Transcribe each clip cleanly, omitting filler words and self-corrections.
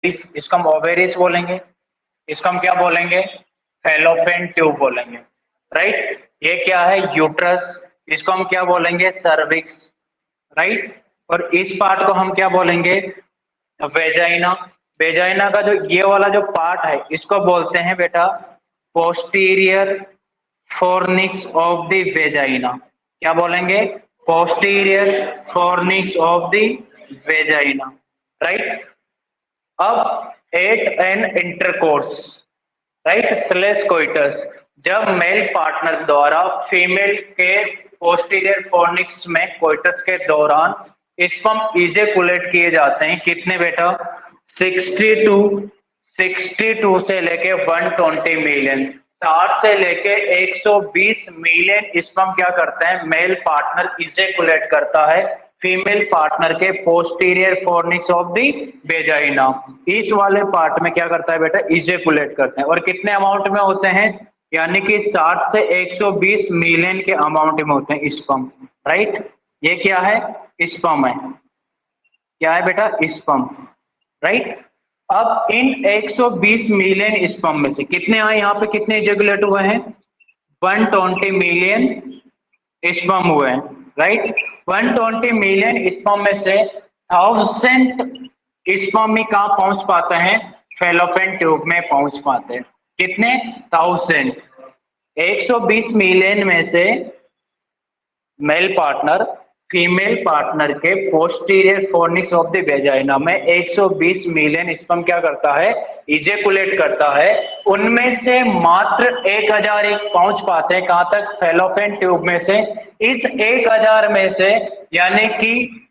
इसको हम ओवेरिस बोलेंगे, इसको हम क्या बोलेंगे, फैलोपियन ट्यूब बोलेंगे, राइट। ये क्या है, यूट्रस, इसको हम क्या बोलेंगे, सर्विक्स, राइट। और इस पार्ट को हम क्या बोलेंगे, वेजाइना। वेजाइना का जो ये वाला जो पार्ट है इसको बोलते हैं बेटा posterior fornix of the vagina. क्या बोलेंगे, posterior fornix of the vagina, right. अब at an intercourse, right, slash coitus, जब मेल पार्टनर द्वारा फीमेल के पोस्टीरियर फोर्निक्स में कोइटस के दौरान स्पर्म इजेकुलेट किए जाते हैं, कितने बेटा, 62 से लेके 120 मिलियन, 60 से लेके 120 मिलियन स्पर्म क्या करते हैं, मेल पार्टनर इजेकुलेट करता है फीमेल पार्टनर के posterior fornix of the vagina. इस वाले पार्ट में क्या करता है बेटा, इजेकुलेट करते हैं। और कितने अमाउंट में होते हैं, यानी कि 60 से 120 मिलियन के अमाउंट में होते हैं स्पर्म, राइट। ये क्या है, स्पर्म है, क्या है बेटा, स्पर्म, राइट। अब इन 120 मिलियन स्पर्म में से कितने आए, यहाँ पे कितने इजेकुलेट हुए हैं, 120 मिलियन स्पर्म हुए हैं, राइट। 120 मिलियन स्पर्म में से 1000 स्पर्म में कहाँ पहुंच पाते हैं, फैलोपियन ट्यूब में पहुंच पाते हैं, कितने, 1000। 120 मिलियन में से मेल पार्टनर फीमेल पार्टनर के posterior fornix of the vagina में 120 मिलियन स्पर्म क्या करता है, इजेकुलेट करता है। उनमें से मात्र 1000 पहुंच पाते हैं कहां तक, फैलोपियन ट्यूब में से। इस 1000 में से यानी कि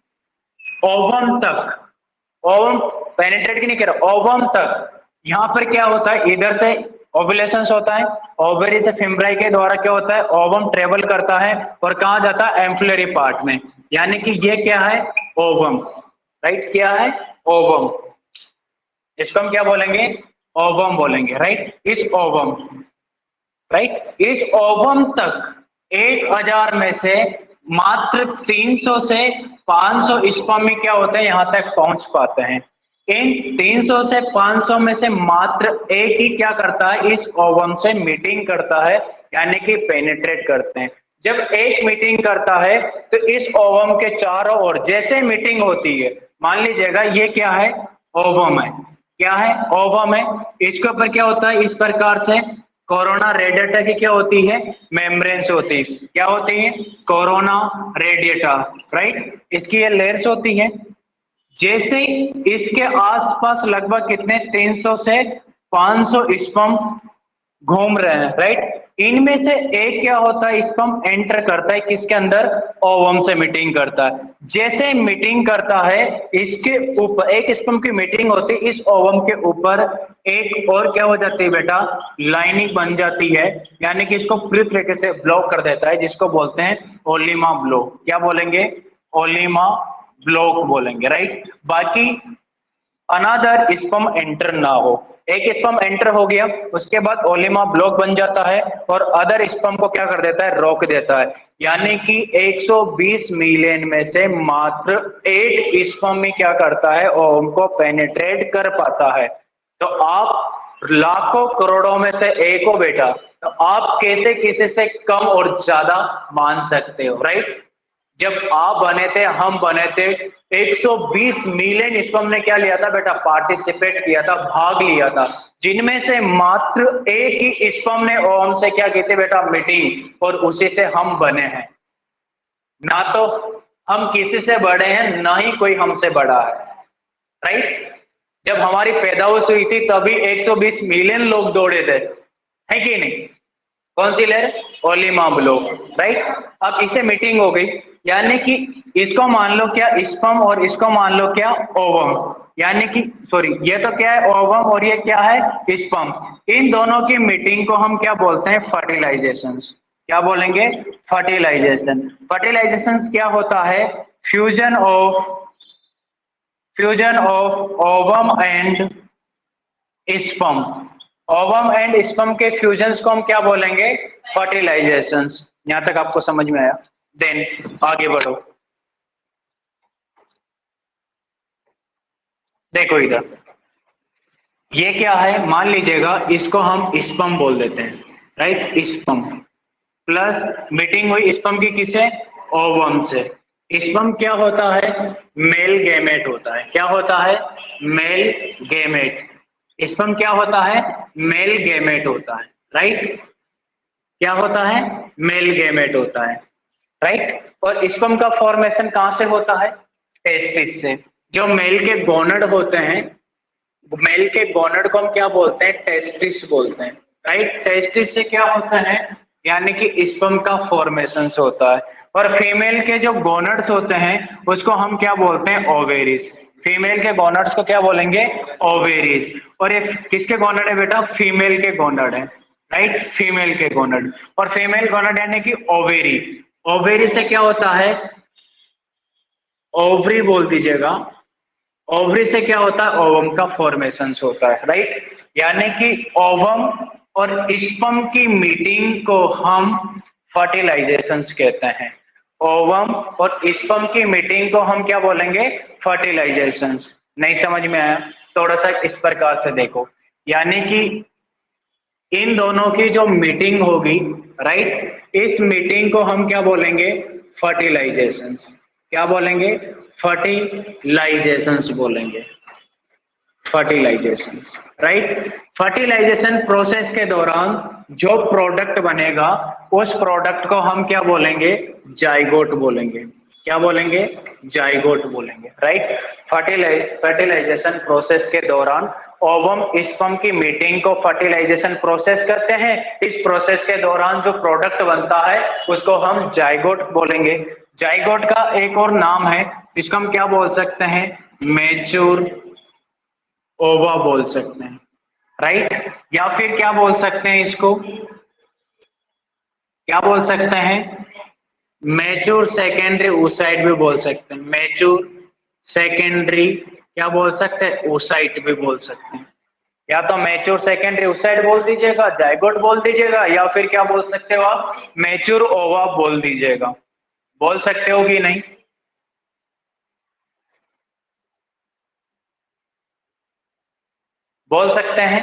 ओवम तक, ओवम पेनिट्रेट की नहीं कर रहा, ओवम तक, यहां पर क्या होता है, इधर से ओवुलेशन होता है, ओवरी से फिम्ब्राई के द्वारा क्या होता है, ओवम ट्रेवल करता है और कहा जाता है एम्फुलरी पार्ट में, यानी कि ये क्या है, ओवम, राइट, क्या है, ओवम, इसको हम क्या बोलेंगे, ओवम बोलेंगे, राइट। इस ओवम, राइट, इस ओवम तक 1000 में से मात्र 300 से 500 स्पर्म में क्या होते हैं, यहां तक पहुंच पाते हैं। इन 300 से 500 में से मात्र एक ही क्या करता है, इस ओवम से मीटिंग करता है, यानी कि पेनिट्रेट करते हैं। जब एक मीटिंग करता है तो इस ओवम के चारों ओर जैसे मीटिंग होती है, मान लीजिएगा ये क्या है, ओवम है, क्या है, ओवम है, इसके ऊपर क्या होता है, इस प्रकार से कोरोना रेडिएटा की क्या होती है, मेम्ब्रेन्स होती है, क्या होती है, कोरोना रेडिएटा, राइट, इसकी ये लेयर्स होती है। जैसे ही इसके आसपास लगभग कितने, 300 से 500 स्पर्म घूम रहे हैं, राइट। इनमें से एक क्या होता है, स्पर्म एंटर करता है किसके अंदर, ओवम से मीटिंग करता है। जैसे मीटिंग करता है, इसके ऊपर एक स्पर्म की मीटिंग होती है, इस ओवम के ऊपर एक और क्या हो जाती है बेटा, लाइनिंग बन जाती है, यानी कि इसको पूरी तरीके से ब्लॉक कर देता है, जिसको बोलते हैं ओलिमा ब्लॉक। क्या बोलेंगे, ओलिमा ब्लॉक बोलेंगे, राइट। बाकी अनादर स्पर्म एंटर ना हो, एक स्पर्म एंटर हो गया उसके बाद ओलिमा ब्लॉक बन जाता है और अदर स्पर्म को क्या कर देता है, रोक देता है, यानी कि 120 मिलियन में से मात्र 8 स्पर्म में क्या करता है, ओवम को पेनिट्रेट कर पाता है। तो आप लाखों करोड़ों में से एक हो बेटा, तो आप कैसे किसी से कम और ज्यादा मान सकते हो, राइट। जब आप बने थे, हम बने थे, 120 मिलियन स्पर्म ने क्या लिया था बेटा, पार्टिसिपेट किया था, भाग लिया था, जिनमें से मात्र एक ही स्पर्म ने ओम से क्या की थी बेटा, मीटिंग, और उसी से हम बने हैं। ना तो हम किसी से बड़े हैं, ना ही कोई हमसे बड़ा है, राइट। जब हमारी पैदाइश हुई थी तभी 120 मिलियन लोग दौड़े थे, है कि नहीं, कौन सी लेयर, ओलिमा ब्लॉक, राइट। अब इसे मीटिंग हो गई, यानी कि इसको मान लो क्या, स्पर्म, और इसको मान लो क्या, ओवम, यानी कि सॉरी, ये तो क्या है, ओवम, और ये क्या है, स्पर्म। इन दोनों की मीटिंग को हम क्या बोलते हैं, फर्टिलाइजेशन। क्या बोलेंगे, फर्टिलाइजेशन। फर्टिलाइजेशन क्या होता है, fusion of ovum and sperm. Ovum and sperm के फ्यूजन्स को हम क्या बोलेंगे, फर्टिलाइजेशन। यहां तक आपको समझ में आया, देन आगे बढ़ो। देखो इधर, ये क्या है, मान लीजिएगा इसको हम स्पर्म बोल देते हैं, राइट, स्पर्म प्लस मीटिंग हुई स्पर्म की किसे, ओवम से। स्पर्म क्या होता है, मेल गैमेट होता है। क्या होता है, मेल गैमेट। स्पर्म क्या होता है, मेल गैमेट होता है, राइट। क्या होता है, मेल गैमेट होता है, राइट। और स्पर्म का फॉर्मेशन कहां से होता है, टेस्टिस से। जो मेल के गोनड होते हैं, मेल के गोनड को हम क्या बोलते हैं, टेस्टिस बोलते हैं, राइट। टेस्टिस से क्या होता है, यानी कि स्पर्म का फॉर्मेशन होता है। और फीमेल के जो गोनड्स होते हैं उसको हम क्या बोलते हैं, ओवेरीज। फीमेल के गोनड्स को क्या बोलेंगे, ओवेरीज। और ये किसके गोनड है बेटा, फीमेल के गोनड है, राइट, फीमेल के गोनड। और फीमेल गोनड यानी कि ओवेरी। ओवेरी से क्या होता है, ओवरी बोल दीजिएगा। ओवरी से क्या होता है, ओवम का फॉर्मेशन होता है, राइट। यानी कि ओवम और स्पर्म की मीटिंग को हम फर्टिलाइजेशन कहते हैं। ओवम और स्पर्म की मीटिंग को हम क्या बोलेंगे, फर्टिलाइजेशन। नहीं समझ में आया, थोड़ा सा इस प्रकार से देखो। यानी कि इन दोनों की जो मीटिंग होगी, राइट, इस मीटिंग को हम क्या बोलेंगे, फर्टिलाइजेशंस। क्या बोलेंगे, फर्टिलाइजेशंस बोलेंगे, फर्टिलाइजेशंस, राइट। फर्टिलाइजेशन प्रोसेस के दौरान जो प्रोडक्ट बनेगा उस प्रोडक्ट को हम क्या बोलेंगे, जाइगोट बोलेंगे। क्या बोलेंगे, जाइगोट बोलेंगे, राइट। फर्टिलाइजेशन प्रोसेस के दौरान ओवम स्पर्म की मीटिंग को फर्टिलाइजेशन प्रोसेस कहते हैं। इस प्रोसेस के दौरान जो प्रोडक्ट बनता है उसको हम जाइगोट बोलेंगे। जाइगोट का एक और नाम है, इसको हम क्या बोल सकते हैं, मैच्योर ओवा बोल सकते हैं, राइट। या फिर क्या बोल सकते हैं इसको, क्या बोल सकते हैं, मैच्योर सेकेंडरी oocyte भी बोल सकते हैं। मैच्योर सेकेंडरी क्या बोल सकते हैं, oocyte भी बोल सकते हैं। या तो मैच्योर सेकेंडरी oocyte बोल दीजिएगा, जाइगोट बोल दीजिएगा, या फिर क्या बोल सकते हो आप, मैच्योर ओवा बोल दीजिएगा। बोल सकते हो कि नहीं, बोल सकते हैं।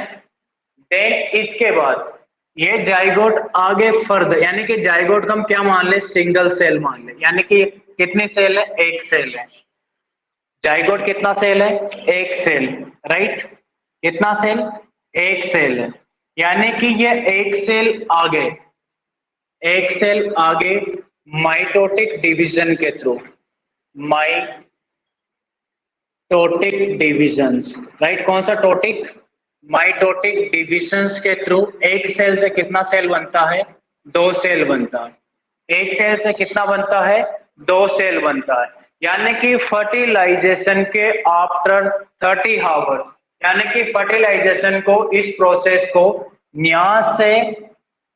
देन इसके बाद ये जाइगोट आगे फर्दर, यानी कि जाइगोट को हम क्या मान ले, सिंगल सेल मान ले। यानी कि कितनी सेल है, एक सेल है। जाइगोट कितना सेल है, एक सेल, राइट। कितना सेल, एक सेल है। यानी कि ये एक सेल आगे, एक सेल आगे माइटोटिक डिवीजन के थ्रू, माइटोटिक डिविजन्स, राइट। कौन सा टोटिक, माइटोटिक डिविजन्स के थ्रू एक सेल से कितना सेल बनता है, दो सेल बनता है। एक सेल से कितना बनता है, दो सेल बनता है। यानी कि फर्टिलाइजेशन के आफ्टर 30 आवर्स, यानी कि फर्टिलाइजेशन को, इस प्रोसेस को यहाँ से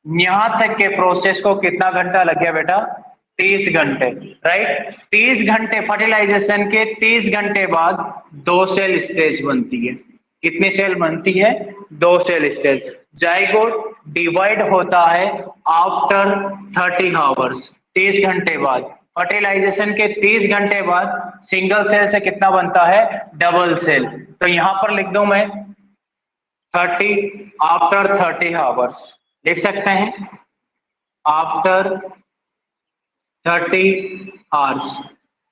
यहाँ तक के प्रोसेस को कितना घंटा लग गया बेटा, 30 घंटे, राइट। 30 घंटे फर्टिलाइजेशन के 30 घंटे बाद दो सेल स्टेज बनती है। कितनी सेल बनती है, दो सेल स्टेज। जाइगोट डिवाइड होता है आफ्टर 30 आवर्स, 30 घंटे बाद। फर्टिलाइजेशन के 30 घंटे बाद सिंगल सेल से कितना बनता है, डबल सेल। तो यहां पर लिख दूं मैं 30, आफ्टर 30 आवर्स लिख सकते हैं, आफ्टर 30 आवर्स।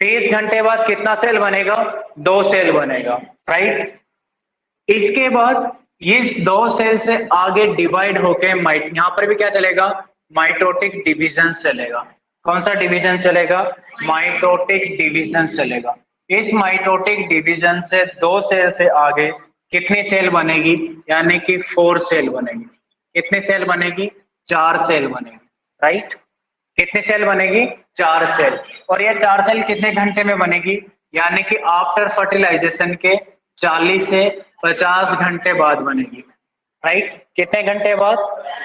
30 घंटे बाद कितना सेल बनेगा, दो सेल बनेगा, राइट। इसके बाद ये दो सेल से आगे डिवाइड होके माइट, यहां पर भी क्या चलेगा, माइटोटिक डिवीजन चलेगा। कौन सा डिवीजन चलेगा, माइटोटिक डिवीजन चलेगा। इस माइटोटिक डिवीजन से दो सेल से आगे कितनी सेल बनेगी, यानी कि 4 सेल बनेगी। कितनी सेल बनेगी, 4 सेल बनेगी, राइट। कितनी सेल बनेगी, 4 सेल। और ये 4 सेल कितने घंटे में बनेगी, यानी कि आफ्टर फर्टिलाइजेशन के 40 से 50 घंटे बाद बनेगी, राइट। कितने घंटे बाद,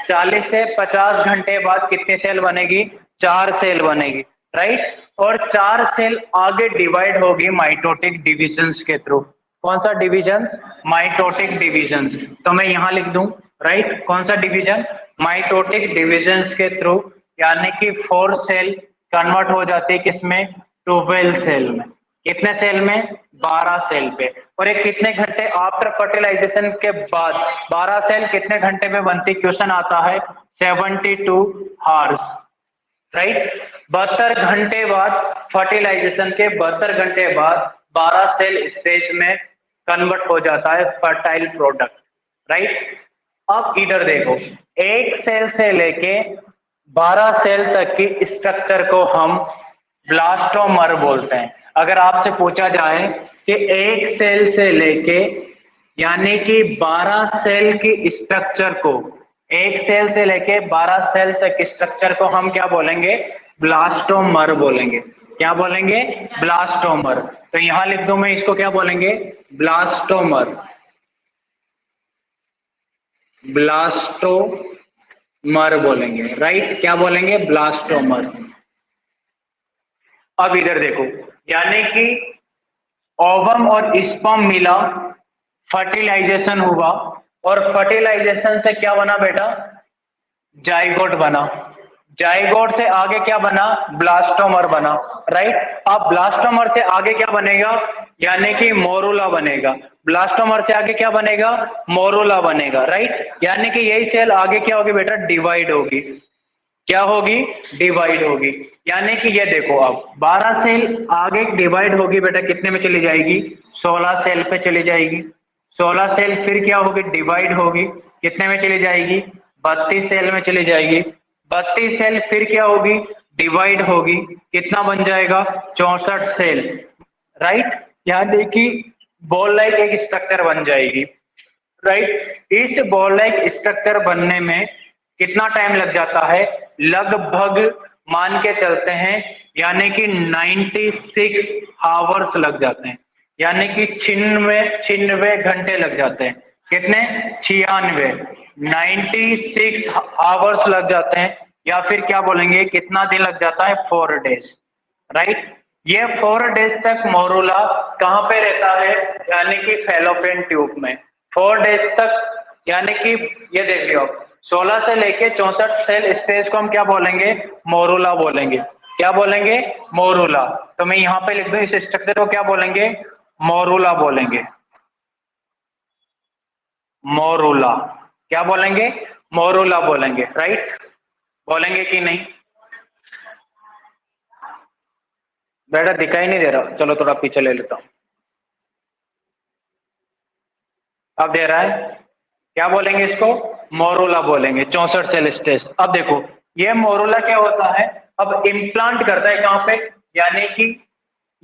40 से 50 घंटे बाद कितनी सेल बनेगी, 4 सेल बनेगी, राइट। और 4 सेल आगे डिवाइड होगी माइटोटिक डिविजन्स के थ्रू। कौन सा डिवीजन, माइटोटिक डिविजन। तो मैं यहां लिख दूं, राइट, कौन सा डिवीजन, माइटोटिक डिविजन्स के थ्रू। यानी कि 4 सेल कन्वर्ट हो जाती है किसमें, 12 सेल में, कितने सेल में? 12 सेल पे। और ये कितने घंटे आफ्टर फर्टिलाइजेशन के बाद? 12 सेल कितने घंटे में बनती? क्वेश्चन आता है 72 हार्स, राइट। 72 घंटे बाद फर्टिलाइजेशन के 72 घंटे बाद 12 सेल स्टेज में कन्वर्ट हो जाता है फर्टाइल प्रोडक्ट, राइट। अब इधर देखो, एक सेल से लेके 12 सेल तक की स्ट्रक्चर को हम ब्लास्टोमर बोलते हैं। अगर आपसे पूछा जाए कि एक सेल से लेके यानी कि 12 सेल की स्ट्रक्चर को, एक सेल से लेके 12 सेल तक स्ट्रक्चर को हम क्या बोलेंगे? ब्लास्टोमर बोलेंगे। क्या बोलेंगे? ब्लास्टोमर। तो यहां लिख दूं मैं इसको, क्या बोलेंगे? ब्लास्टोमर। ब्लास्टोमर बोलेंगे, राइट। क्या बोलेंगे? ब्लास्टोमर। अब इधर देखो, यानी कि ओवम और स्पर्म मिला, फर्टिलाइजेशन हुआ, और फर्टिलाइजेशन से क्या बना बेटा? जाइगोट बना। जाइगोट से आगे क्या बना? ब्लास्टोमर बना, राइट। अब ब्लास्टोमर से आगे क्या बनेगा? यानी कि मोरूला बनेगा। ब्लास्टोमर से आगे क्या बनेगा? मोरूला बनेगा, राइट। यानी कि यही सेल आगे क्या होगी बेटा? डिवाइड होगी। क्या होगी? डिवाइड होगी। यानी कि ये देखो, अब 12 सेल आगे डिवाइड होगी बेटा, कितने में चली जाएगी? 16 सेल पे चली जाएगी। 16 सेल फिर क्या होगी? डिवाइड होगी, कितने में चली जाएगी? 32 सेल में चली जाएगी। 32 सेल फिर क्या होगी? डिवाइड होगी, कितना बन जाएगा? 64 सेल, राइट। यहाँ देखिए बॉल लाइक एक स्ट्रक्चर बन जाएगी, राइट। इस बॉल लाइक स्ट्रक्चर बनने में कितना टाइम लग जाता है? लगभग मान के चलते हैं यानी कि 96 आवर्स लग जाते हैं, यानी कि 96 घंटे लग जाते हैं। कितने? 96, 96 आवर्स लग जाते हैं। या फिर क्या बोलेंगे, कितना दिन लग जाता है? 4 डेज, राइट। ये 4 डेज तक मोरूला कहां पे रहता है? यानी कि फैलोपियन ट्यूब में 4 डेज तक। यानी कि ये देख लियो, 16 से लेके 64 सेल स्टेज को हम क्या बोलेंगे? मोरूला बोलेंगे। क्या बोलेंगे? मोरूला। तो मैं यहां पे लिख दूं, इस स्ट्रक्चर को क्या बोलेंगे? मोरूला बोलेंगे। मोरूला। क्या बोलेंगे? मोरूला बोलेंगे, राइट। बोलेंगे कि नहीं? बेटा दिखाई नहीं दे रहा, चलो थोड़ा पीछे ले लेता हूं। अब दे रहा है? क्या बोलेंगे इसको? मोरूला बोलेंगे, 64 सेल स्टेज। अब देखो, ये मोरूला क्या होता है? अब इम्प्लांट करता है कहां पे? यानी कि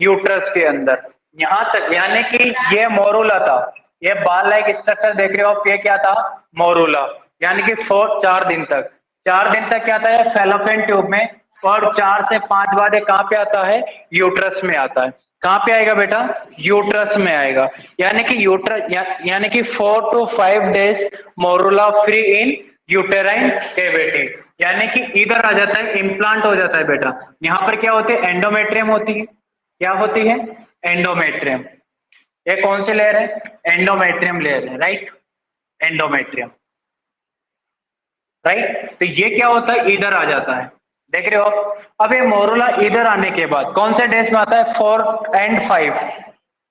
यूट्रस के अंदर, यहां तक। यानी कि ये मोरूला था, ये बाल लाइक स्ट्रक्चर देख रहे हो आप, ये क्या था? मोरूला। यानी कि 4 दिन तक, 4 दिन तक क्या था? है फैलोपियन ट्यूब में। और 4 से 5 बाद ये कहां पे आता है? यूट्रस में आता है। कहां पे आएगा बेटा? यूट्रस में आएगा। यानी कि यानी कि 4 to 5 days morula free in uterine cavity. यानी कि इधर आ जाता है, इम्प्लांट हो जाता है बेटा। यहां पर क्या होती है? एंडोमेट्रियम होती है। क्या होती है? एंडोमेट्रियम। ये कौन सी लेयर है? एंडोमेट्रियम लेयर है, राइट। Endometrium, right. तो ये क्या होता है? इधर आ जाता है, देख रहे हो। अब ये मोरूला इधर आने के बाद कौन से डेज में आता है? 4 and 5।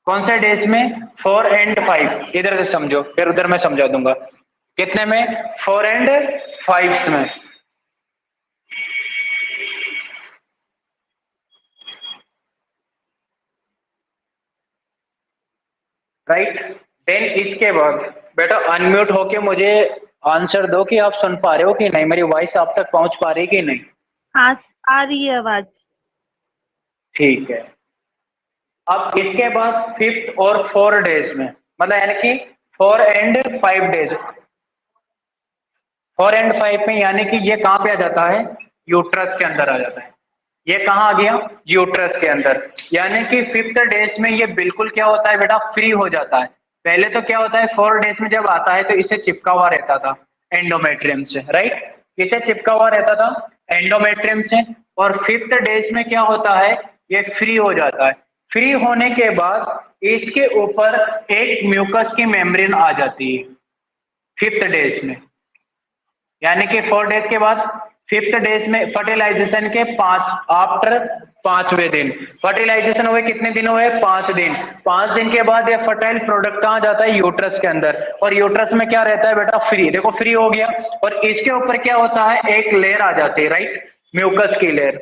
कौन से डेज में? 4 and 5। इधर से समझो, फिर उधर मैं समझा दूंगा। कितने में? 4 and 5 में, राइट। देन इसके बाद बेटा अनम्यूट होके मुझे आंसर दो कि आप सुन पा रहे हो कि नहीं, मेरी वॉइस आप तक पहुंच पा रही कि नहीं? हाँ, आ रही है आवाज। ठीक है। अब इसके बाद 5th और 4 डेज में, मतलब यानी कि 4 and 5 डेज, 4 and 5 में, यानी कि ये कहां पे आ जाता है? यूट्रस के अंदर आ जाता है। ये कहां आ गया? यूट्रस के अंदर। यानी कि 5th डेज में ये बिल्कुल क्या होता है बेटा? फ्री हो जाता है। पहले तो क्या होता है? 4 डेज में जब आता है तो इसे चिपका हुआ रहता था एंडोमेट्रियम से, राइट। इसे चिपका हुआ रहता था एंडोमेट्रियम से। और 5th डेज में क्या होता है? ये फ्री हो जाता है। फ्री होने के बाद इसके ऊपर एक म्यूकस की मेम्ब्रेन आ जाती है 5th डेज में। यानी कि 4 डेज के बाद 5th डेज में फर्टिलाइजेशन के 5वें दिन फर्टिलाइजेशन हुए, कितने दिन हुए? 5 दिन। 5 दिन के बाद ये फर्टाइल प्रोडक्ट कहाँ जाता है? यूट्रस के अंदर। और यूट्रस में क्या रहता है बेटा? फ्री। देखो फ्री हो गया, और इसके ऊपर क्या होता है? एक लेयर आ जाती है, राइट, म्यूकस की लेयर।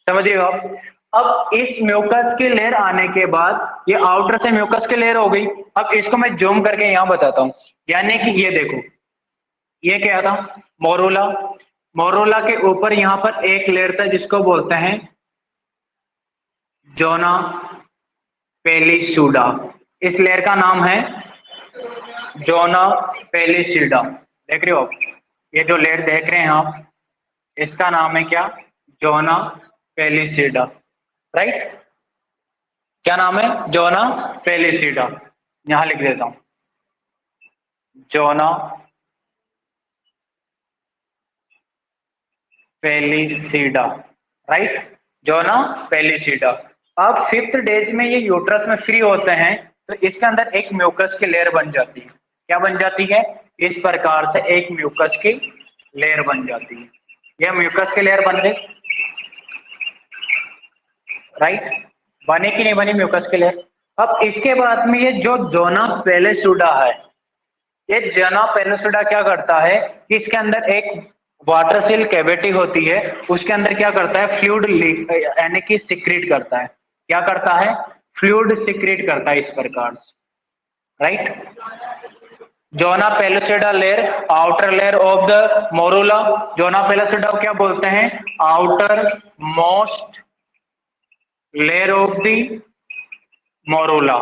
समझिए आप। अब इस म्यूकस की लेयर आने के बाद ये आउटर से म्यूकस की लेयर हो गई। अब इसको मैं जूम करके यहां बताता हूं, यानी कि ये देखो, ये क्या था? मोरूला। मोरूला के ऊपर यहां पर एक लेयर था जिसको बोलते हैं जोना पेलिसूडा। इस लेयर का नाम है जोना पेलिसूडा। देख रहे हो आप, ये जो लेयर देख रहे हैं आप, इसका नाम है क्या? जोना पेलिसूडा, राइट। क्या नाम है? जोना पेलिसूडा। यहां लिख देता हूं, जोना पेलिसीडा, राइट, जोना पेलिसीडा। अब 5th डेज में ये यूट्रस में फ्री होते हैं, तो इसके अंदर एक म्यूकस की लेयर बन जाती है। क्या बन जाती है? इस प्रकार से एक म्यूकस की लेयर बन जाती है। यह म्यूकस की लेयर बन गई, राइट, बने कि नहीं बनी म्यूकस की लेयर? अब इसके बाद में ये जो जोना पेलिसूडा है, ये जोना पेलिसूडा क्या करता है कि इसके अंदर एक वाटर सेल कैविटी होती है, उसके अंदर क्या करता है? फ्लूइड यानी कि सिक्रीट करता है। क्या करता है? फ्लूइड सिक्रीट करता है इस प्रकार से, right. Zona pellucida layer, outer layer of the morula. Zona pellucida को क्या बोलते हैं? Outermost layer of the morula.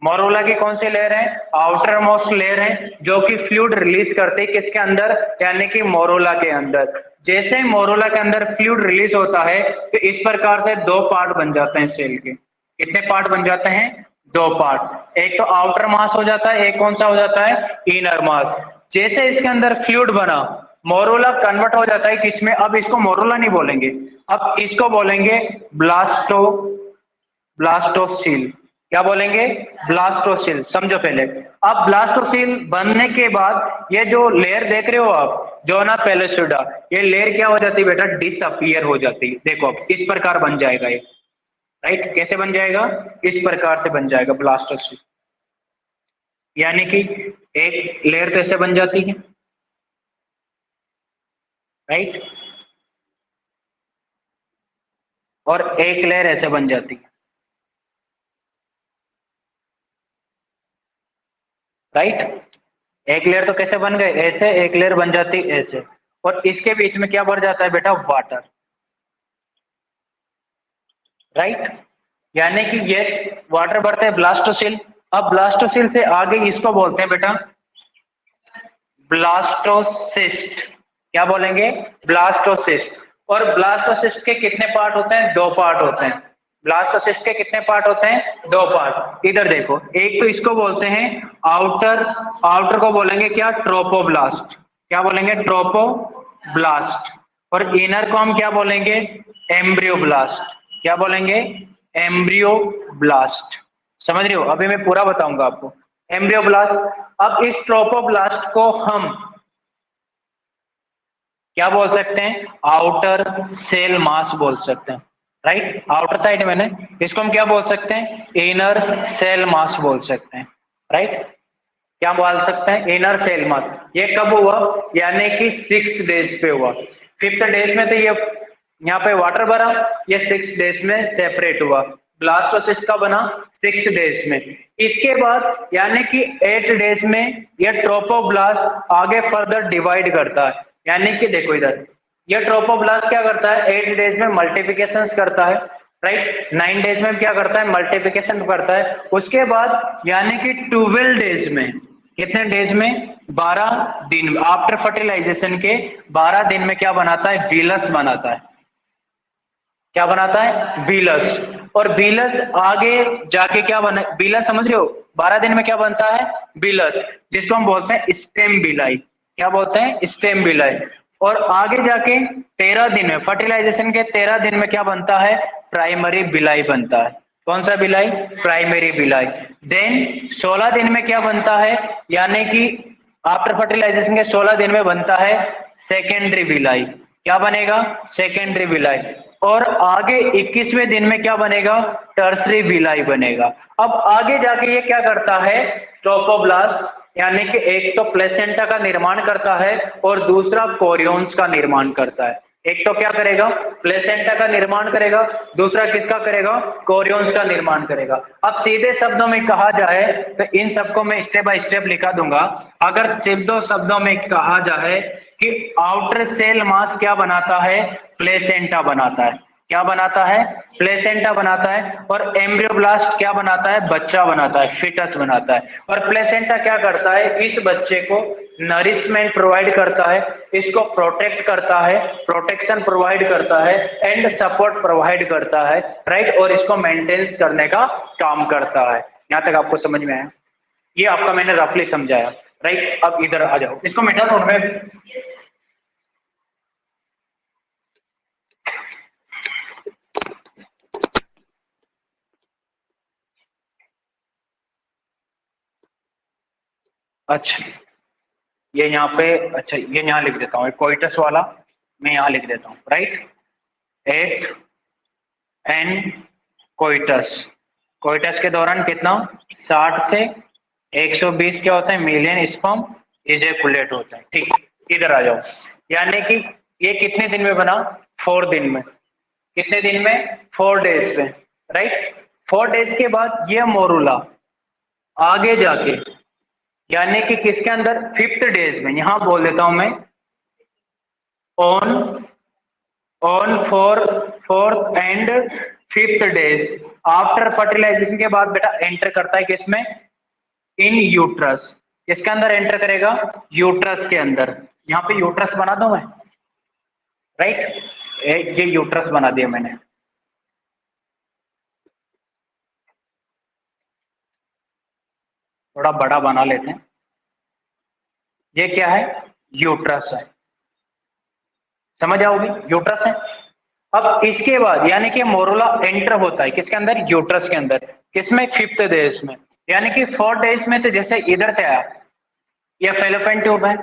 Morula की कौन सी लेयर है? आउटर मोस्ट लेयर है, जो कि फ्लूइड रिलीज करते है किसके अंदर? यानी कि मोरूला के अंदर। जैसे मोरूला के अंदर फ्लूइड रिलीज होता है, तो इस प्रकार से 2 पार्ट बन जाते हैं सेल के। कितने पार्ट बन जाते हैं? 2 पार्ट। एक तो आउटर मास हो जाता है, एक कौन सा हो जाता है? Inner mass. जैसे इसके अंदर फ्लूइड बना, मोरूला कन्वर्ट हो जाता है किसमें? अब इसको मोरूला नहीं बोलेंगे, अब इसको बोलेंगे ब्लास्टोसील। क्या बोलेंगे? ब्लास्टोसील। समझो पहले। अब ब्लास्टोसील बनने के बाद ये जो लेयर देख रहे हो आप, जोना पेलिसूडा, ये लेयर क्या हो जाती है बेटा? डिसअपियर हो जाती है। देखो अब इस प्रकार बन जाएगा ये, राइट। कैसे बन जाएगा? इस प्रकार से बन जाएगा ब्लास्टोसील, यानी कि एक लेयर कैसे बन जाती है, राइट, और एक लेयर ऐसे बन जाती है, राइट। एक लेयर तो कैसे बन गए? ऐसे। एक लेयर बन जाती ऐसे, और इसके बीच में क्या भर जाता है बेटा? Water, right. यानी कि ये वाटर भरते हैं ब्लास्टोसिल। अब ब्लास्टोसिल से आगे इसको बोलते हैं बेटा ब्लास्टोसिस्ट। क्या बोलेंगे? ब्लास्टोसिस्ट। और ब्लास्टोसिस्ट के कितने पार्ट होते हैं? 2 पार्ट होते हैं। ब्लास्टोसिस्ट के कितने पार्ट होते हैं? 2 पार्ट। इधर देखो, एक तो इसको बोलते हैं आउटर, आउटर को बोलेंगे क्या? ट्रोपोब्लास्ट। क्या बोलेंगे? ट्रोपोब्लास्ट। और इनर को हम क्या बोलेंगे? एम्ब्रियोब्लास्ट। क्या बोलेंगे? एम्ब्रियोब्लास्ट। समझ रहे हो? अभी मैं पूरा बताऊंगा आपको। एम्ब्रियोब्लास्ट। अब इस ट्रोपोब्लास्ट को हम क्या बोल सकते हैं? आउटर सेल मास बोल सकते हैं, राइट। आउटर साइड मैंने, इसको हम क्या बोल सकते हैं? इनर सेल मास बोल सकते हैं, राइट। क्या बोल सकते हैं? Inner cell mass. ये कब हुआ? यानी कि 6 डेज पे हुआ। 5th डेज में तो ये यहाँ पे वाटर भरा, ये 6 डेज में सेपरेट हुआ। ब्लास्टोसिस्ट का बना 6 डेज में। इसके बाद यानी कि 8 डेज में ये ट्रोपोब्लास्ट आगे फर्दर डिवाइड करता है। यानी कि देखो इधर, ये ट्रोपोब्लास्ट क्या करता है? 8 डेज में मल्टीप्लिकेशन करता है, राइट। 9 डेज में क्या करता है? मल्टीप्लिकेशन करता है। उसके बाद यानी कि 12 डेज में, कितने डेज में? 12 दिन आफ्टर फर्टिलाइजेशन के 12 दिन में क्या बनाता है? बीलस बनाता है। क्या बनाता है? बीलस। और बीलस आगे जाके क्या बना? बीलस समझ रहे हो? 12 दिन में क्या बनता है? बीलस, जिसको हम बोलते हैं स्टेम बिलाई। क्या बोलते हैं? स्टेम बिलाई। और आगे जाके 13 दिन में, फर्टिलाइजेशन के 13 दिन में क्या बनता है? प्राइमरी बिलाई बनता है। कौन सा बिलाई? प्राइमरी बिलाई। देन 16 दिन में क्या बनता है? यानी कि आफ्टर फर्टिलाइजेशन के 16 दिन में बनता है सेकेंडरी बिलाई। क्या बनेगा? Secondary villi. और आगे 21वें दिन में क्या बनेगा? टर्सरी विलाई बनेगा। अब आगे जाके ये क्या करता है? ट्रोफोब्लास्ट, यानी कि एक तो प्लेसेंटा का निर्माण करता है और दूसरा कोरियोन्स का निर्माण करता है। एक तो क्या करेगा? प्लेसेंटा का निर्माण करेगा, दूसरा किसका करेगा? कोरियोन्स का निर्माण करेगा। अब सीधे शब्दों में कहा जाए तो इन सबको मैं स्टेप बाय स्टेप लिखा दूंगा। अगर सीधे शब्दों में कहा जाए कि आउटर सेल मास क्या बनाता है? प्लेसेंटा बनाता है। क्या बनाता है? प्लेसेंटा बनाता है। और एम्ब्रियोब्लास्ट क्या बनाता है? बच्चा बनाता है, फिटस बनाता है। और प्लेसेंटा क्या करता है? इस बच्चे को नरिशमेंट प्रोवाइड करता है, इसको प्रोटेक्ट करता है, प्रोटेक्शन प्रोवाइड करता है एंड सपोर्ट प्रोवाइड करता है, राइट। और इसको मेंटेन करने का काम करता है। यहां तक आपको समझ में आया? ये आपका मैंने रफली समझाया, राइट। अब इधर आ जाओ, इसको मिटा दो उनमें। अच्छा, ये यहाँ पे, अच्छा ये यहाँ लिख देता हूँ, कोइटस वाला मैं यहाँ लिख देता हूँ, right. At an coitus, coitus के दौरान कितना? 60 से 120 क्या होता है? मिलियन स्पर्म इजेकुलेट होता है, ठीक। इधर आ जाओ, यानी कि ये कितने दिन में बना? 4 दिन में। कितने दिन में? 4 डेज में, राइट। 4 डेज के बाद ये मोरूला आगे जाके, यानी कि किसके अंदर? 5th डेज में, यहां बोल देता हूं मैं on on 4th and 5th days after fertilization के बाद बेटा एंटर करता है किसमें? In uterus. किसके अंदर एंटर करेगा? यूट्रस के अंदर। यहाँ पे यूट्रस बना दूं मैं, राइट। ये यूट्रस बना दिया मैंने। थोड़ा बड़ा बना लेते हैं। ये क्या है? यूट्रस है, समझ आओगी? यूट्रस है। अब इसके बाद यानी कि मोरूला एंटर होता है किसके अंदर? यूट्रस के अंदर। किसमें? 5th डेज में। यानी कि 4 डेज में तो जैसे इधर से आया, यह फेलोपियन ट्यूब है,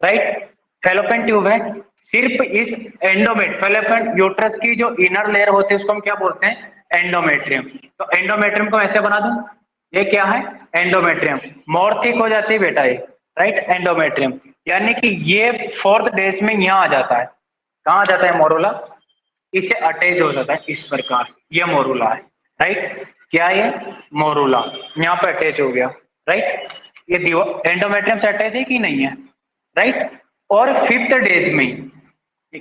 राइट। फेलोपियन ट्यूब है। सिर्फ इस एंडोमेट फेलोपियन यूट्रस की जो इनर लेयर होती है उसको हम क्या बोलते हैं? एंडोमेट्रियम। तो एंडोमेट्रियम को ऐसे बना दूं, ये क्या है? एंडोमेट्रियम। मोर थिक हो जाती है बेटा ये, राइट, एंडोमेट्रियम। यानी कि ये 4th डेज में यहां आ जाता है। कहां आ जाता है? मोरूला इसे अटैच हो जाता है इस प्रकार। ये मोरूला है, राइट। क्या ये? मोरूला यहाँ पे अटैच हो गया, राइट। ये एंडोमेट्रियम से अटैच है कि नहीं है, राइट। और 5th डेज में,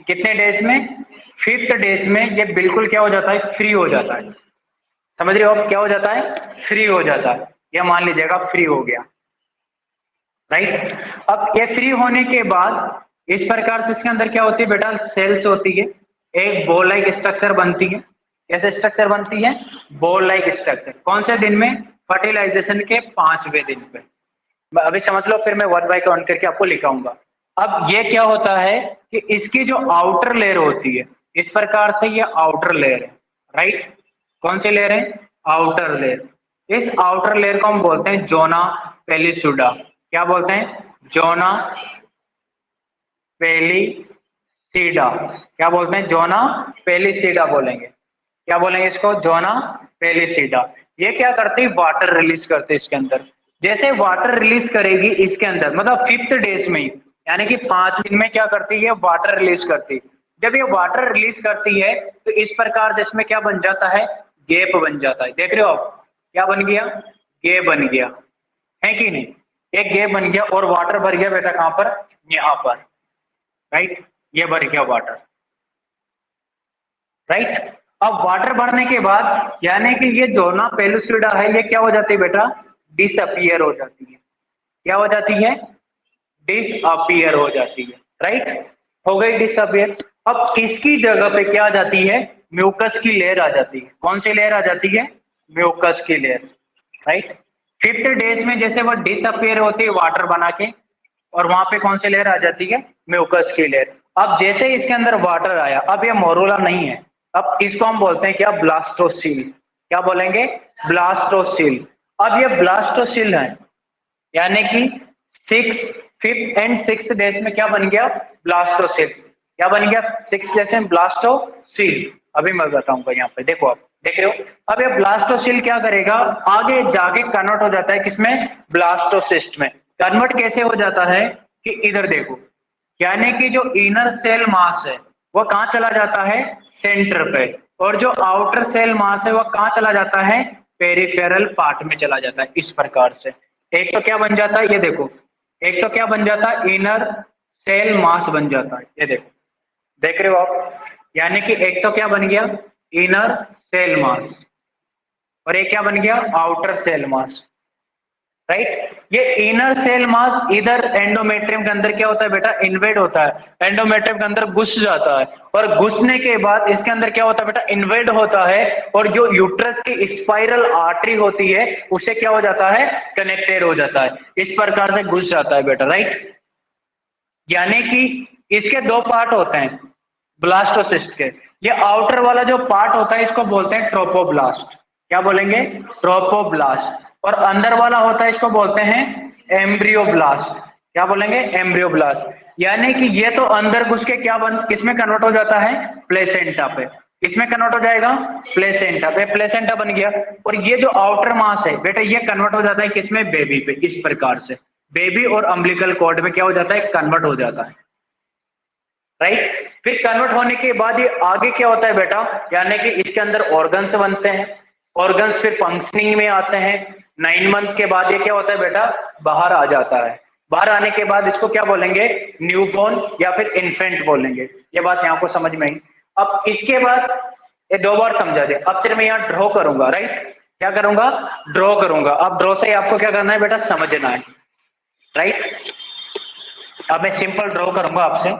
कितने डेज में? 5th डेज में ये बिल्कुल क्या हो जाता है? फ्री हो जाता है। समझ रहे हो आप? क्या हो जाता है? फ्री हो जाता है। ये मान लीजिएगा फ्री हो गया, राइट। अब ये फ्री होने के बाद इस प्रकार से इसके अंदर क्या होती है बेटा? सेल्स होती है, एक बॉल लाइक स्ट्रक्चर बनती है। कैसे स्ट्रक्चर बनती है? Ball like structure. कौन से दिन में? फर्टिलाइजेशन के 5वें दिन पे। अभी समझ लो, फिर मैं 1 बाय काउंट करके आपको लिखाऊंगा। अब ये क्या होता है कि इसकी जो आउटर लेयर होती है, इस प्रकार से ये आउटर लेयर है, राइट। कौन सी लेयर है? Outer layer. इस आउटर लेयर को हम बोलते हैं जोना पेलिसुडा। क्या बोलते हैं? जोना पेलिसीडा। क्या बोलते हैं? जोना पेलिसीडा बोलेंगे। क्या बोलेंगे इसको? जोना पेलिसीडा। ये क्या करती है? वाटर रिलीज करते है इसके अंदर। जैसे वाटर रिलीज करेगी इसके अंदर, मतलब 5th डेज में ही, यानी कि 5 दिन में क्या करती है? वाटर रिलीज करती है। जब ये वाटर रिलीज करती है तो इस प्रकार जिसमें क्या बन जाता है? गैप बन जाता है। देख रहे हो आप? क्या बन गया? गैप बन गया, है कि नहीं? एक गैप बन गया और वाटर भर गया बेटा कहां पर? यहां पर, राइट। ये भर गया वाटर, राइट। अब वाटर भरने के बाद यानी कि ये जोना पेलुसिडा है, ये क्या हो जाती है बेटा? डिसअपियर हो जाती है। क्या हो जाती है? डिसअपियर हो जाती है, राइट। हो गई डिसअपियर। अब इसकी जगह पे क्या आ जाती है? म्यूकस की लेयर आ जाती है। कौन सी लेयर आ जाती है? म्यूकस की लेयर, राइट। 5th डेज में जैसे वो डिसअपियर होती है वाटर बना के, और वहां पे कौन सी लेयर आ जाती है? म्यूकस की लेयर। अब जैसे इसके अंदर वाटर आया, अब ये मोरूला नहीं है, अब इसको हम बोलते हैं क्या? ब्लास्टोसील। क्या बोलेंगे? ब्लास्टोसील। अब ये ब्लास्टोसील है, यानी कि 5th एंड 6th डेज में क्या बन गया? ब्लास्टोसील। क्या बन गया 6 लेसन ब्लास्टोसील। अभी मैं बताऊंगा, यहाँ पे देखो आप देख रहे हो। अब ये ब्लास्टोसील क्या करेगा, आगे जाके कन्वर्ट हो जाता है किसमें, ब्लास्टोसिस्ट में। कन्वर्ट कैसे हो जाता है कि इधर देखो, यानी कि जो इनर सेल मास है वो कहाँ चला जाता है, सेंटर पे, और जो आउटर सेल मास है वो कहाँ चला जाता है, पेरिफेरल पार्ट में चला जाता है। इस प्रकार से एक तो क्या बन जाता है, ये देखो, एक तो क्या बन जाता है, इनर सेल मास बन जाता है, ये देखो देख रहे हो आप। यानी कि एक तो क्या बन गया, इनर सेल मास, और एक क्या बन गया, आउटर सेल मास, राइट। ये इनर सेल मास इधर एंडोमेट्रियम के अंदर क्या होता है बेटा, इन्वेड होता है, एंडोमेट्रियम के अंदर घुस जाता है, और घुसने के बाद इसके अंदर क्या होता है बेटा, इन्वेड होता है, और जो यूट्रस की स्पाइरल आर्टरी होती है उसे क्या हो जाता है, कनेक्टेड हो जाता है, इस प्रकार से घुस जाता है बेटा, राइट। यानी कि इसके दो पार्ट होते हैं ब्लास्टोसिस्ट के। ये आउटर वाला जो पार्ट होता है इसको बोलते हैं ट्रोपोब्लास्ट, क्या बोलेंगे, ट्रोपोब्लास्ट, और अंदर वाला होता है इसको बोलते हैं एम्ब्रियोब्लास्ट, क्या बोलेंगे, एम्ब्रियोब्लास्ट। यानी कि ये तो अंदर घुस के क्या बन, किसमें कन्वर्ट हो जाता है, प्लेसेंटा पे, किसमें कन्वर्ट हो जाएगा, प्लेसेंटा पे, प्लेसेंटा बन गया। और ये जो आउटर मास है बेटा ये कन्वर्ट हो जाता है किसमें, बेबी पे, इस प्रकार से बेबी और अम्बिलिकल कॉर्ड में क्या हो जाता है, कन्वर्ट हो जाता है, राइट। फिर कन्वर्ट होने के बाद ये आगे क्या होता है बेटा, यानी कि इसके अंदर ऑर्गन्स बनते हैं, ऑर्गन्स फिर फंक्शनिंग में आते हैं। 9 मंथ के बाद ये क्या होता है बेटा, बाहर आ जाता है। बाहर आने के बाद इसको क्या बोलेंगे, न्यूबॉर्न या फिर इन्फेंट बोलेंगे। ये बात यहाँ को समझ में आई। अब इसके बाद ये 2 बार समझा दे, अब फिर मैं यहाँ ड्रॉ करूंगा, राइट, क्या करूंगा, ड्रॉ करूंगा। अब ड्रॉ से आपको क्या करना है बेटा, समझना है, राइट। अब मैं सिंपल ड्रॉ करूंगा आपसे,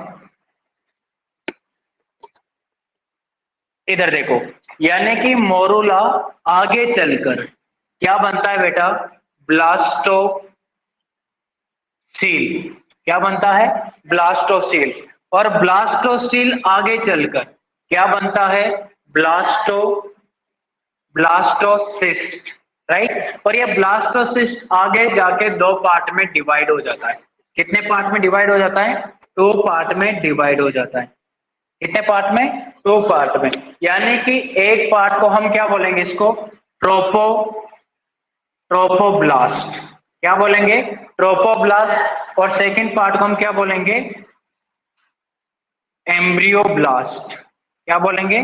इधर देखो, यानी कि मोरूला आगे चलकर क्या बनता है बेटा, ब्लास्टोसील, क्या बनता है, ब्लास्टोसील, और ब्लास्टोसील आगे चलकर क्या बनता है, ब्लास्टोसिस्ट, राइट। और ये ब्लास्टोसिस्ट आगे जाके 2 पार्ट में डिवाइड हो जाता है। कितने पार्ट में डिवाइड हो जाता है, 2 पार्ट में डिवाइड हो जाता है। कितने पार्ट में, 2 पार्ट में। यानी कि एक पार्ट को हम क्या बोलेंगे, इसको ट्रोपोब्लास्ट, क्या बोलेंगे, ट्रोपोब्लास्ट, और सेकंड पार्ट को हम क्या बोलेंगे, एम्ब्रियोब्लास्ट, क्या बोलेंगे,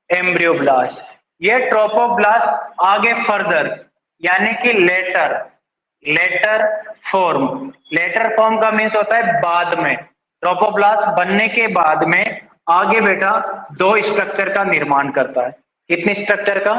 एम्ब्रियोब्लास्ट। ये ट्रोपोब्लास्ट आगे फर्दर, यानी कि लेटर फॉर्म का मीन्स होता है बाद में, ट्रोपोब्लास्ट बनने के बाद में आगे बेटा 2 स्ट्रक्चर का निर्माण करता है। कितने स्ट्रक्चर का,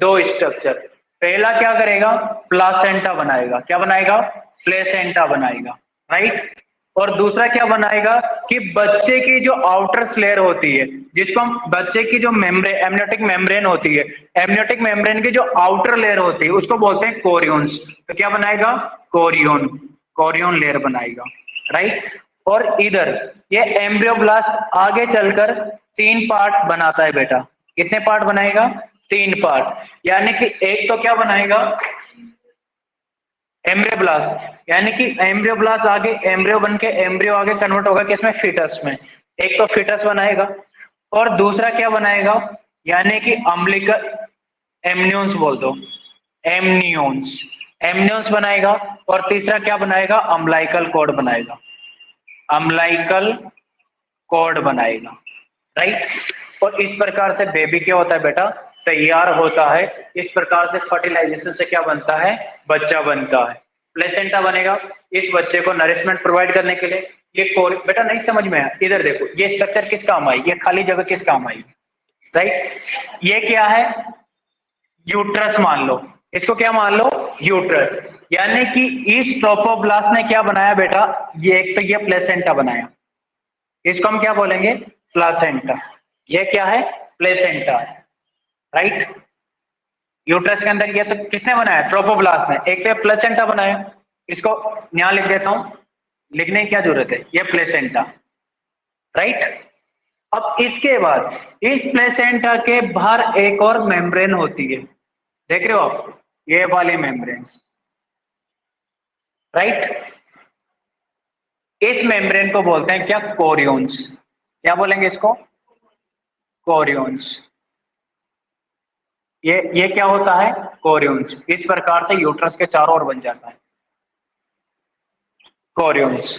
2 स्ट्रक्चर। पहला क्या करेगा, प्लासेंटा बनाएगा, क्या बनाएगा, प्लेसेंटा बनाएगा, राइट। और दूसरा क्या बनाएगा कि बच्चे की जो आउटर स्लेयर होती है, जिसको हम बच्चे की जो मेम्ब्रेन, एमनियोटिक मेम्ब्रेन होती है, एमनियोटिक मेम्ब्रेन की जो आउटर लेयर होती है उसको बोलते हैं कोरियंस। तो क्या बनाएगा, कोरियन लेयर बनाएगा, राइट। और इधर ये एम्ब्रियोब्लास्ट आगे चलकर 3 पार्ट बनाता है बेटा। कितने पार्ट बनाएगा, 3 पार्ट। यानी कि एक तो क्या बनाएगा, एम्ब्रियोब्लास्ट, यानी कि एम्ब्रियोब्लास्ट आगे एम्ब्रियो बन के एम्ब्रियो आगे कन्वर्ट होगा किसमें, फीटस में। एक तो फीटस बनाएगा, और दूसरा क्या बनाएगा, यानी कि अम्बिलिकल, एमनियोन्स बोल दो, एमनियोन्स बनाएगा। और तीसरा क्या बनाएगा, अम्बिलाइकल कॉर्ड बनाएगा, अम्बिलाइकल कॉर्ड बनाएगा, राइट। और इस प्रकार से बेबी क्या होता है बेटा, तैयार होता है। इस प्रकार से फर्टिलाइजेशन से क्या बनता है, बच्चा बनता है, प्लेसेंटा बनेगा इस बच्चे को नरिशमेंट प्रोवाइड करने के लिए। ये बेटा नहीं समझ में आया, इधर देखो ये स्ट्रक्चर किस काम आई, ये खाली जगह किस काम आई, राइट। ये क्या है, यूट्रस मान लो, इसको क्या मान लो, यूट्रस। यानी कि इस ट्रोपोब्लास्ट ने क्या बनाया बेटा, ये एक तो ये प्लेसेंटा बनाया, इसको हम क्या बोलेंगे, प्लासेंटा। ये क्या है, प्लेसेंटा, राइट। यूट्रस के अंदर ये तो किसने बनाया, ट्रोपोब्लास्ट ने। एक तो प्लेसेंटा बनाया, इसको यहां लिख देता हूं, लिखने की क्या जरूरत है, ये प्लेसेंटा, राइट। अब इसके बाद इस प्लेसेंटा के बाहर एक और मेम्ब्रेन होती है, देख रहे हो आप, ये वाली मेम्ब्रेन, राइट। इस मेम्ब्रेन को बोलते हैं क्या, कोरियंस। क्या बोलेंगे इसको? कोरियंस। ये क्या होता है? कोरियंस। इस प्रकार से यूट्रस के चारों ओर बन जाता है कोरियंस।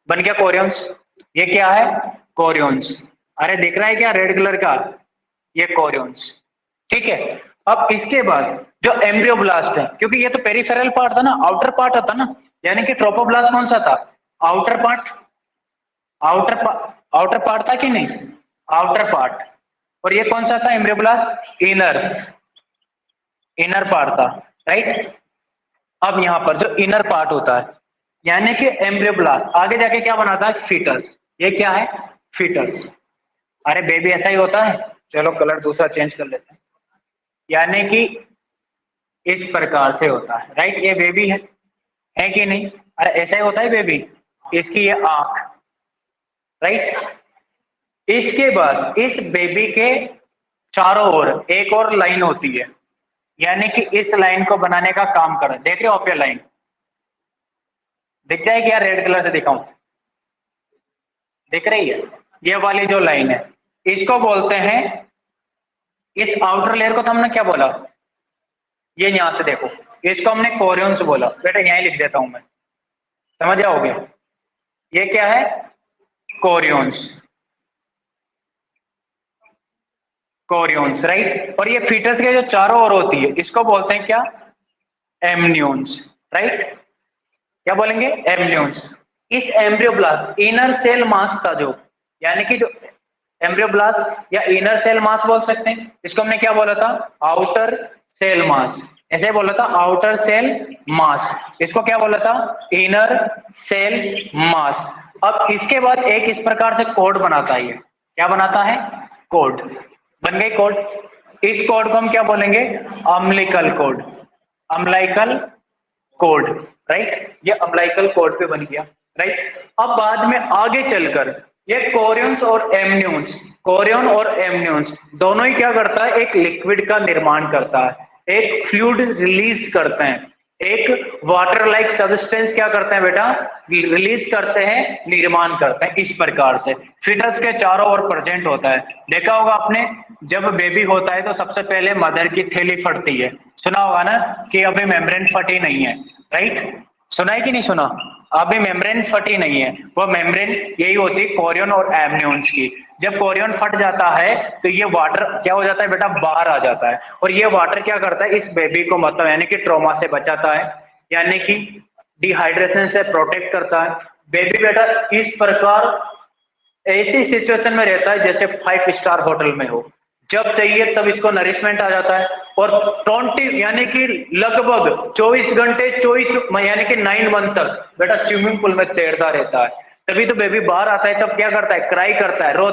बन गया कोरियंस। ये क्या है? कोरियंस। अरे दिख रहा है क्या रेड कलर का? ये कोरियंस। ठीक है। अब इसके बाद जो एम्ब्रियोब्लास्ट है, क्योंकि ये तो पेरिफेरल पार्ट था ना, आउटर पार्ट था ना, यानी कि ट्रोपोब्लास्ट कौन सा था? Outer part. आउटर पार्ट था कि नहीं? Outer part. और ये कौन सा था? Embryoblast inner. इनर पार्ट था, राइट। अब यहां पर जो इनर पार्ट होता है, यानी कि एम्ब्रियोब्लास्ट आगे जाके क्या बनाता है? फीटस। ये क्या है? फीटस। अरे बेबी ऐसा ही होता है। चलो कलर दूसरा चेंज कर लेते हैं। यानी कि इस प्रकार से होता है, राइट। ये बेबी है कि नहीं? अरे ऐसा ही होता है बेबी। इसकी ये आंख, राइट। इसके बाद इस बेबी के चारों ओर एक और लाइन होती है, यानी कि इस लाइन को बनाने का काम कर। देख रहे हो आप? ये लाइन दिख जाएगी यार, रेड कलर से दिखाऊं? दिख रही है? ये वाली जो लाइन है, इसको बोलते हैं, इस आउटर लेयर को तो हमने क्या बोला? ये यहां से देखो, इसको हमने कोरियंस बोला। बेटा यहीं लिख देता हूं मैं, समझ जाओगे। ये क्या है? कोरियंस। Koreans, right. और ये फीटस के जो चारों ओर होती है, इसको बोलते हैं क्या? एमन्यून्स, राइट। क्या बोलेंगे? एमन्यून्स। इस एम्ब्रियोब्लास्ट इनर सेल मास था जो, यानी कि जो एम्ब्रियोब्लास्ट या इनर सेल मास बोल सकते हैं, इसको हमने क्या बोला था? Outer cell mass. ऐसे बोला था, आउटर सेल मास। इसको क्या बोला था? Inner cell mass. अब इसके बाद एक इस प्रकार से कोड बनाता है। ये क्या बनाता है? कोड। बन गई कोड। इस कोड को हम क्या बोलेंगे? Umbilical code. Umbilical code, right. ये अम्लाइकल कोड पे बन गया, राइट। अब बाद में आगे चलकर ये कोरियंस और एमन्यून्स, कोरियन और एमन्यून्स दोनों ही क्या करता है? एक लिक्विड का निर्माण करता है, एक फ्लूइड रिलीज करते हैं, एक वाटर लाइक सब्सटेंस क्या करते हैं बेटा? रिलीज करते हैं, निर्माण करते हैं। इस प्रकार से फीटस के चारों ओर प्रेजेंट होता है। देखा होगा आपने, जब बेबी होता है तो सबसे पहले मदर की थैली फटती है। सुना होगा ना कि अभी मेम्ब्रेन फटी नहीं है, राइट। सुना है कि नहीं सुना? अभी मेम्ब्रेन फटी नहीं है। वो मेम्ब्रेन यही होती है कोरियन और एमन्यून्स की। जब कोरियन फट जाता है तो ये वाटर क्या हो जाता है बेटा? बाहर आ जाता है। और ये वाटर क्या करता है? इस बेबी को मतलब यानी कि ट्रॉमा से बचाता है, यानी कि डिहाइड्रेशन से प्रोटेक्ट करता है। बेबी बेटा इस प्रकार ऐसी सिचुएशन में रहता है जैसे 5 स्टार होटल में हो। जब चाहिए तब इसको नरिशमेंट आ जाता है। और 20 यानी कि लगभग 24 घंटे 24 यानी कि 9 मंथ तक बेटा स्विमिंग पूल में तैरता रहता है। तभी तो बेबी बाहर आता है, तब क्या करता है? क्राई करता है, रोता